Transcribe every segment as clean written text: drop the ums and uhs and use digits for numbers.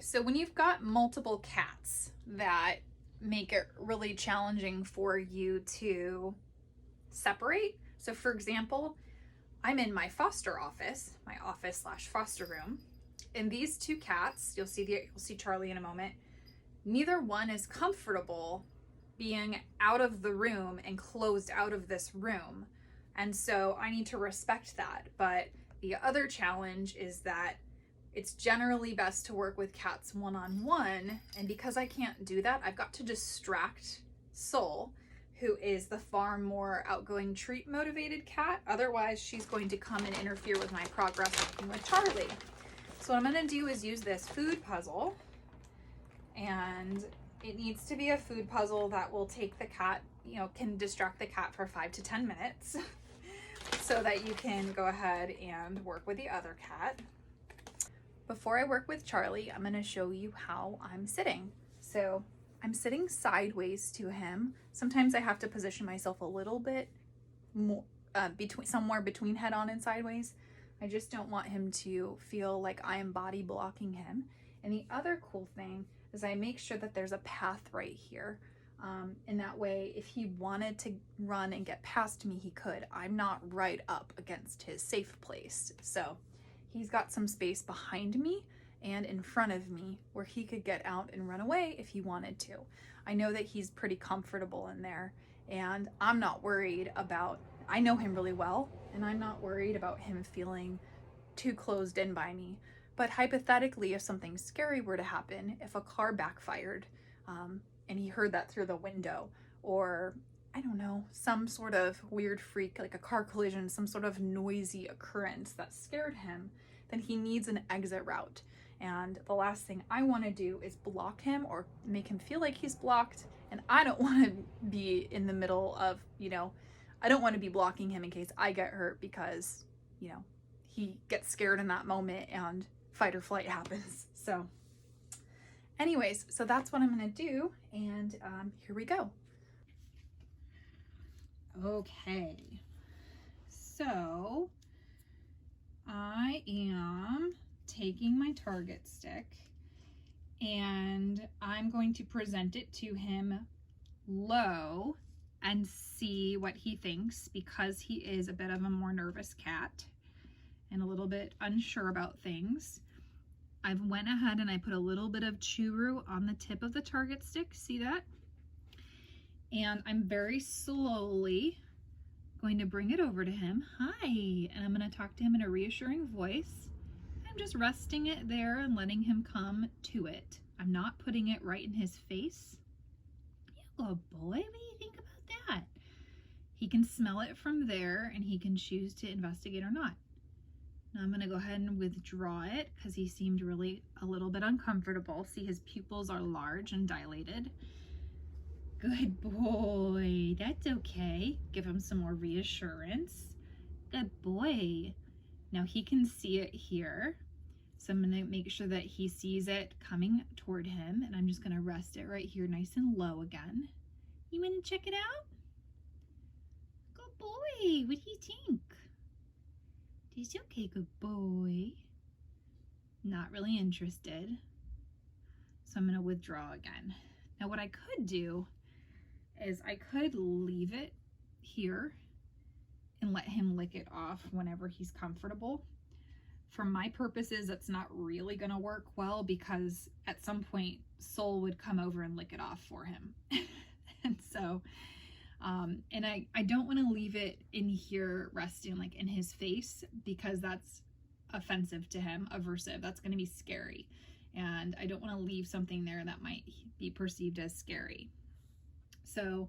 So when you've got multiple cats that make it really challenging for you to separate. So for example, I'm in my foster office, my office slash foster room, and these two cats, you'll see Charlie in a moment, neither one is comfortable being out of the room and closed out of this room. And so I need to respect that. But the other challenge is that it's generally best to work with cats one-on-one. And because I can't do that, I've got to distract Soul, who is the far more outgoing treat motivated cat. Otherwise, she's going to come and interfere with my progress working with Charlie. So what I'm gonna do is use this food puzzle, and it needs to be a food puzzle that will take the cat, can distract the cat for 5 to 10 minutes so that you can go ahead and work with the other cat. Before I work with Charlie, I'm gonna show you how I'm sitting. So I'm sitting sideways to him. Sometimes I have to position myself a little bit more somewhere between head on and sideways. I just don't want him to feel like I am body blocking him. And the other cool thing is I make sure that there's a path right here. And that way, if he wanted to run and get past me, he could. I'm not right up against his safe place. So he's got some space behind me and in front of me where he could get out and run away if he wanted to. I know that he's pretty comfortable in there, and I'm not worried about, I know him really well, and I'm not worried about him feeling too closed in by me. But hypothetically, if something scary were to happen, if a car backfired and he heard that through the window, or I don't know, some sort of weird freak, like a car collision, some sort of noisy occurrence that scared him, then he needs an exit route. And the last thing I want to do is block him or make him feel like he's blocked. And I don't want to be in the middle of, I don't want to be blocking him in case I get hurt because, he gets scared in that moment and fight or flight happens. So anyways, so that's what I'm going to do. And here we go. Okay, so I am taking my target stick and I'm going to present it to him low and see what he thinks, because he is a bit of a more nervous cat and a little bit unsure about things. I've went ahead and I put a little bit of Churu on the tip of the target stick, see that? And I'm very slowly going to bring it over to him. Hi, and I'm going to talk to him in a reassuring voice. I'm just resting it there and letting him come to it. I'm not putting it right in his face. You good boy, what do you think about that? He can smell it from there and he can choose to investigate or not. Now I'm going to go ahead and withdraw it because he seemed really a little bit uncomfortable. See, his pupils are large and dilated. Good boy, that's okay. Give him some more reassurance. Good boy. Now he can see it here. So I'm gonna make sure that he sees it coming toward him, and I'm just gonna rest it right here nice and low again. You wanna check it out? Good boy, what do you think? It's okay, good boy. Not really interested. So I'm gonna withdraw again. Now what I could do is I could leave it here and let him lick it off whenever he's comfortable. For my purposes, that's not really gonna work well because at some point Soul would come over and lick it off for him. And so, and I don't wanna leave it in here resting like in his face because that's offensive to him, aversive, that's gonna be scary. And I don't wanna leave something there that might be perceived as scary. So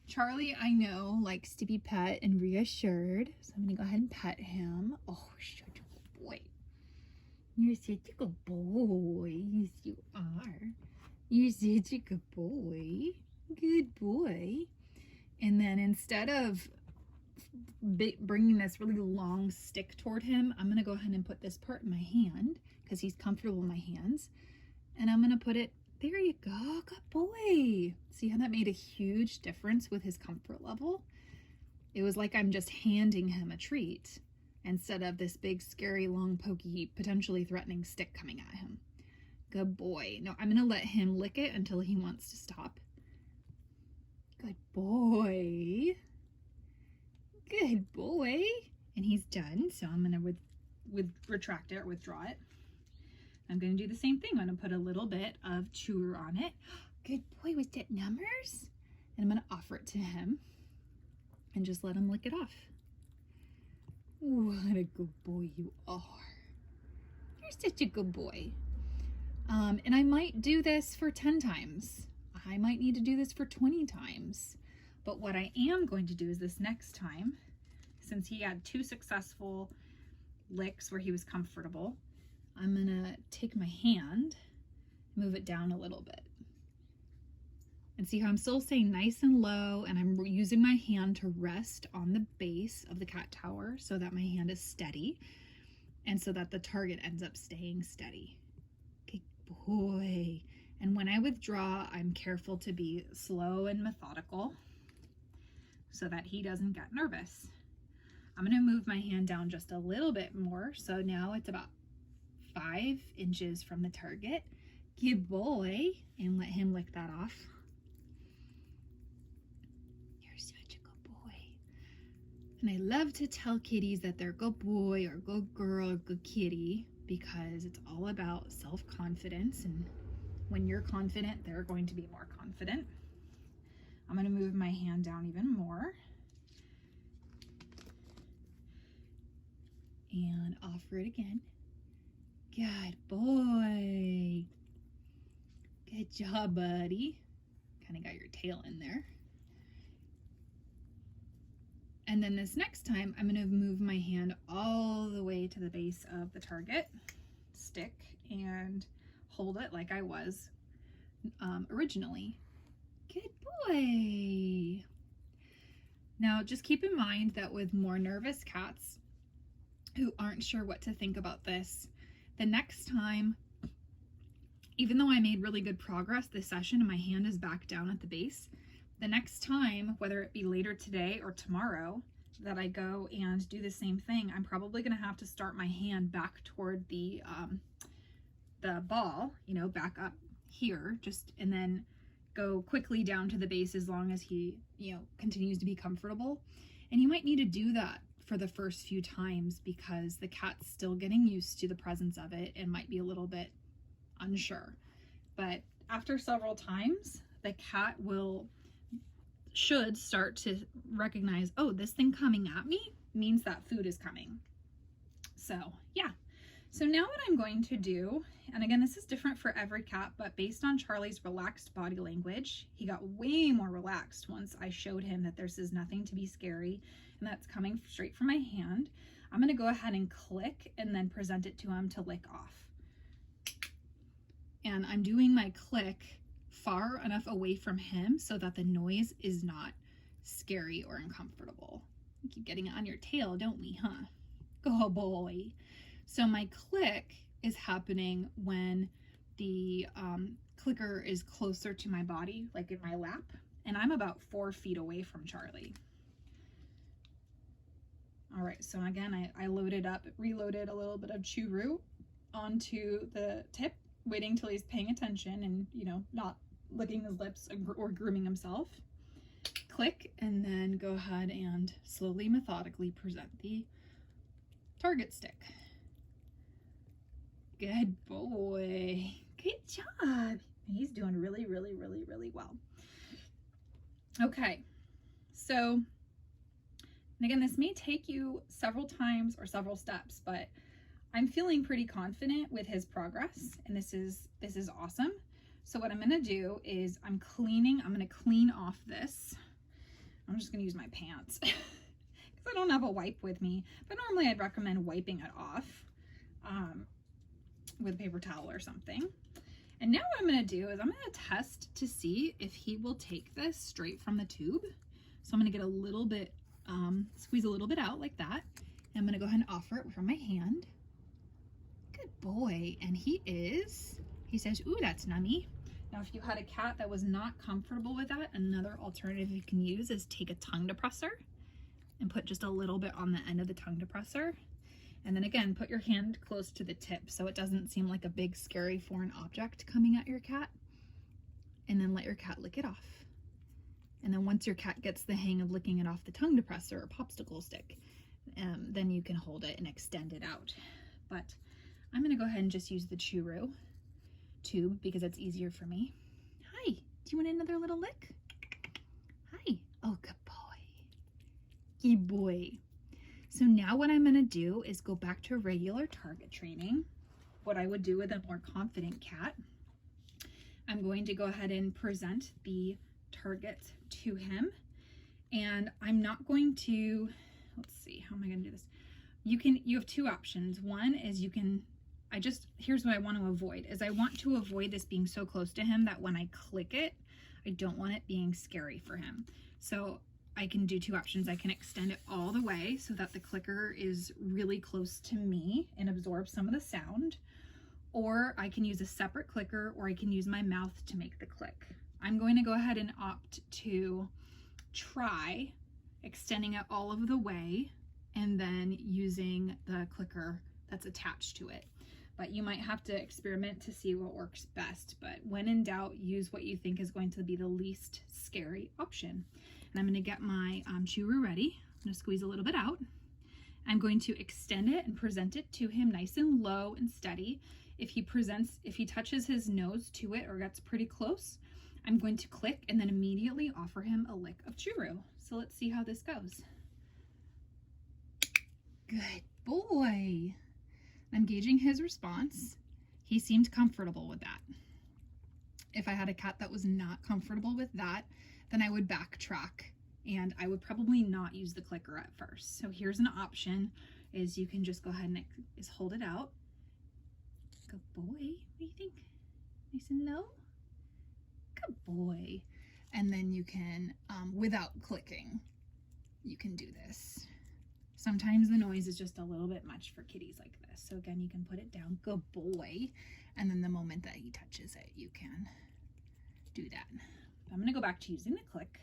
Charlie, I know, likes to be pet and reassured. So I'm gonna go ahead and pet him. Oh, such a good boy. You're such a good boy. Yes, you are. You're such a good boy. Good boy. And then instead of bringing this really long stick toward him, I'm gonna go ahead and put this part in my hand because he's comfortable in my hands. And I'm gonna put it, there you go, good boy. See how that made a huge difference with his comfort level? It was like I'm just handing him a treat instead of this big, scary, long, pokey, potentially threatening stick coming at him. Good boy. Now I'm going to let him lick it until he wants to stop. Good boy. Good boy. And he's done. So I'm going to retract it or withdraw it. I'm going to do the same thing. I'm going to put a little bit of chewer on it. Good boy with that numbers. And I'm going to offer it to him and just let him lick it off. What a good boy you are. You're such a good boy. And I might do this for 10 times. I might need to do this for 20 times. But what I am going to do is this next time, since he had 2 successful licks where he was comfortable, I'm gonna take my hand, move it down a little bit. And see how I'm still staying nice and low, and I'm using my hand to rest on the base of the cat tower so that my hand is steady and so that the target ends up staying steady. Good boy. And when I withdraw, I'm careful to be slow and methodical so that he doesn't get nervous. I'm gonna move my hand down just a little bit more. So now it's about 5 inches from the target. Good boy. And let him lick that off. You're such a good boy. And I love to tell kitties that they're good boy or good girl or good kitty because it's all about self-confidence, and when you're confident, they're going to be more confident. I'm going to move my hand down even more and offer it again. Good boy. Good job, buddy. Kind of got your tail in there. And then this next time, I'm going to move my hand all the way to the base of the target stick and hold it like I was originally. Good boy. Now, just keep in mind that with more nervous cats who aren't sure what to think about this, the next time, even though I made really good progress this session and my hand is back down at the base, the next time, whether it be later today or tomorrow, that I go and do the same thing, I'm probably going to have to start my hand back toward the ball, you know, back up here, and then go quickly down to the base as long as he, you know, continues to be comfortable. And you might need to do that for the first few times because the cat's still getting used to the presence of it and might be a little bit unsure. But after several times, the cat should start to recognize, oh, this thing coming at me means that food is coming. So yeah. So now what I'm going to do, and again, this is different for every cat, but based on Charlie's relaxed body language, he got way more relaxed once I showed him that this is nothing to be scary and that's coming straight from my hand. I'm going to go ahead and click and then present it to him to lick off. And I'm doing my click far enough away from him so that the noise is not scary or uncomfortable. We keep getting it on your tail, don't we, huh? Good boy. So my click is happening when the clicker is closer to my body, like in my lap, and I'm about 4 feet away from Charlie. All right, so again, I reloaded a little bit of Churu onto the tip, waiting till he's paying attention and, you know, not licking his lips or grooming himself. Click, and then go ahead and slowly, methodically present the target stick. Good boy. Good job. He's doing really, really, really, really well. Okay, so, and again, this may take you several times or several steps, but I'm feeling pretty confident with his progress, and this is awesome. So what I'm going to do is I'm going to clean off this. I'm just going to use my pants because I don't have a wipe with me, but normally I'd recommend wiping it off with a paper towel or something. And now what I'm going to do is I'm going to test to see if he will take this straight from the tube. So I'm going to get a little bit, squeeze a little bit out like that. And I'm going to go ahead and offer it from my hand. Good boy. And he says, ooh, that's nummy. Now, if you had a cat that was not comfortable with that, another alternative you can use is take a tongue depressor and put just a little bit on the end of the tongue depressor And then again, put your hand close to the tip so it doesn't seem like a big scary foreign object coming at your cat. And then let your cat lick it off. And then once your cat gets the hang of licking it off the tongue depressor or popsicle stick, then you can hold it and extend it out. But I'm gonna go ahead and just use the Chew-Roo tube because it's easier for me. Hi, do you want another little lick? Hi, oh, good boy. Good boy. So now what I'm gonna do is go back to regular target training, what I would do with a more confident cat. I'm going to go ahead and present the target to him, and I'm not going to, let's see, how am I gonna do this? You have two options. One is here's what I want to avoid, is I want to avoid this being so close to him that when I click it, I don't want it being scary for him. So I can do two options. I can extend it all the way so that the clicker is really close to me and absorb some of the sound, or I can use a separate clicker, or I can use my mouth to make the click. I'm going to go ahead and opt to try extending it all of the way and then using the clicker that's attached to it. But you might have to experiment to see what works best. But when in doubt, use what you think is going to be the least scary option. And I'm going to get my Chew-Roo ready. I'm going to squeeze a little bit out. I'm going to extend it and present it to him nice and low and steady. If he touches his nose to it or gets pretty close, I'm going to click and then immediately offer him a lick of Chew-Roo. So let's see how this goes. Good boy. I'm gauging his response. He seemed comfortable with that. If I had a cat that was not comfortable with that, then I would backtrack and I would probably not use the clicker at first. So here's an option, is you can just go ahead and hold it out. Good boy. What do you think? Nice and low? Good boy. And then you can, without clicking, you can do this. Sometimes the noise is just a little bit much for kitties like this. So again, you can put it down. Good boy. And then the moment that he touches it, you can do that. I'm going to go back to using the click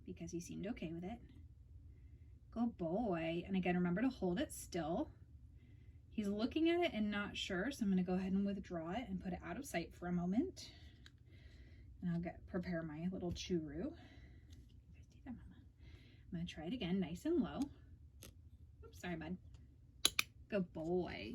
because he seemed okay with it. Good boy. And again, remember to hold it still. He's looking at it and not sure, so I'm going to go ahead and withdraw it and put it out of sight for a moment. And I'll prepare my little Chew-Roo. I'm going to try it again, nice and low. Oops, sorry, bud. Good boy.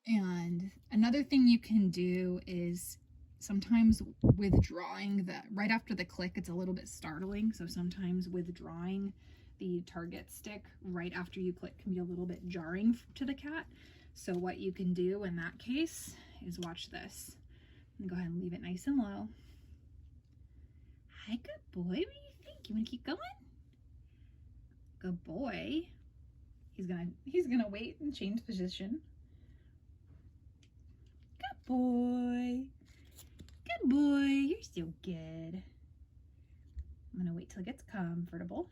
And another thing you can do is sometimes withdrawing right after the click, it's a little bit startling. So sometimes withdrawing the target stick right after you click can be a little bit jarring to the cat. So what you can do in that case is watch this. And go ahead and leave it nice and low. Hi, good boy. What do you think? You want to keep going? Good boy. He's gonna wait and change position. Good boy. Good boy. You're so good. I'm gonna wait till it gets comfortable.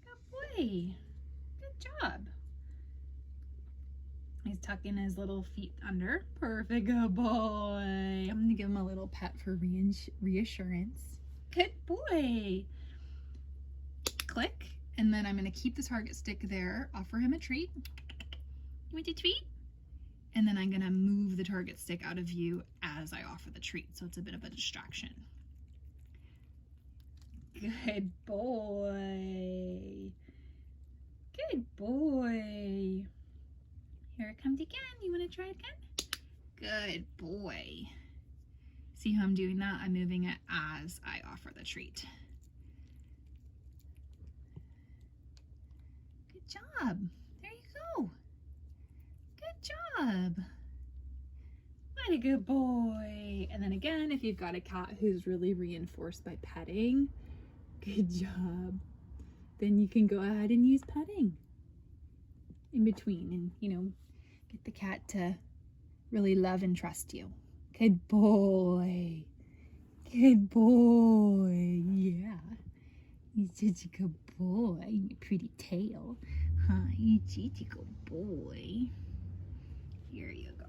Good boy. Good job. He's tucking his little feet under. Perfect. Good boy. I'm gonna give him a little pet for reassurance. Good boy. Click. And then I'm gonna keep the target stick there, offer him a treat. You want a treat? And then I'm gonna move the target stick out of view as I offer the treat, so it's a bit of a distraction. Good boy. Good boy. Here it comes again. You wanna try it again? Good boy. See how I'm doing that? I'm moving it as I offer the treat. Good job. There you go. Good job. What a good boy. And then again, if you've got a cat who's really reinforced by petting, good job. Then you can go ahead and use petting in between and, get the cat to really love and trust you. Good boy. Good boy. Yeah. He's such a good boy. Pretty tail. Huh? He's such a good boy. Here you go.